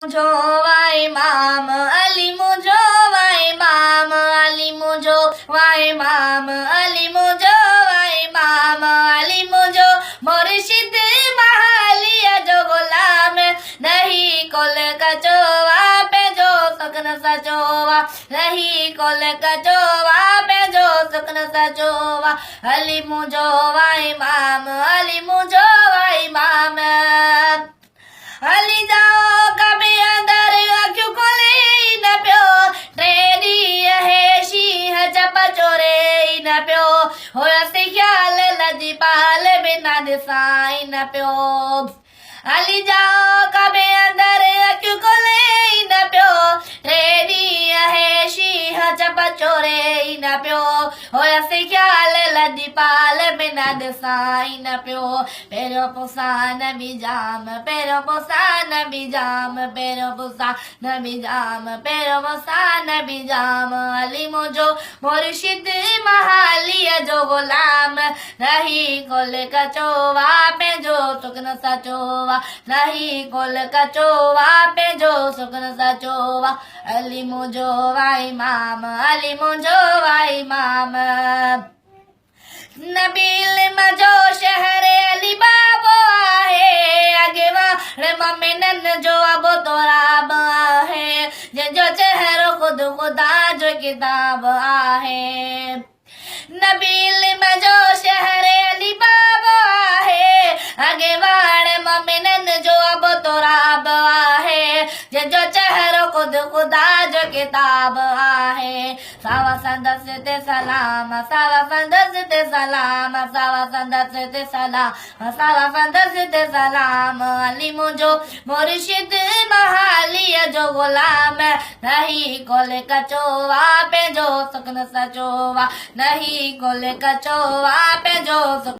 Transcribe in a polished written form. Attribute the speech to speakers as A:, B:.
A: मुझो Y इमाम Ali मुझो Y इमाम Ali मुझो Y इमाम अली मुझो वाए इमाम अली मुझो मुर्शिद महालिया जो गुलाम नहीं कोल कचोवा पे जो सकन सचोवा नहीं कोल कचोवा पे जो सकन सचोवा अली मुझो वाए इमाम अली मुझो वाए इमाम अली जाओ कभी अंदर अखियों खोले न पियो ट्रेडी है शीह चप चोरे न पियो होया से ख्याल लजी पाल बिना दिसाई न पियो अली जाओ कभी अंदर अखियों खोले न पियो ट्रेडी है शीह चप चोरे न पियो होया से ख्याल लजी पाल बिना दिसाई न पियो पेरो पुसान बिजाम पेरो पुसान बिजाम पेरो पुसान बिजाम पेरो पुसान बिजाम अली मुझो मुर्शिद महालिया जो गुलाम नहीं कोल कचोवा पे जो सुकन सचोवा नहीं कोल कचोवा पे जो सुकन सचोवा अली मुझो वा इमाम अली मुझो वा इमाम नबील मजो शहर अली बाबो आहे आगे वाले मोमिनन जो अबो तोराब आहे जो चेहरो खुद खुदा जो किताब आहे नबील मजो शहर अली बाबो आहे आगे वाले मोमिनन जो अबो तोराब आहे जो चेहरो खुद खुदा जो किताब आहे सावा संदस ते सलाम सावा संदस ते सलाम सावा संदस ते सलाम सावा संदस ते सलाम अली मुझो मुर्शिद महालिया जो गुलाम नहीं कोल कचोवा पे जो सुकन सचोवा नहीं कोल कचोवा पे जो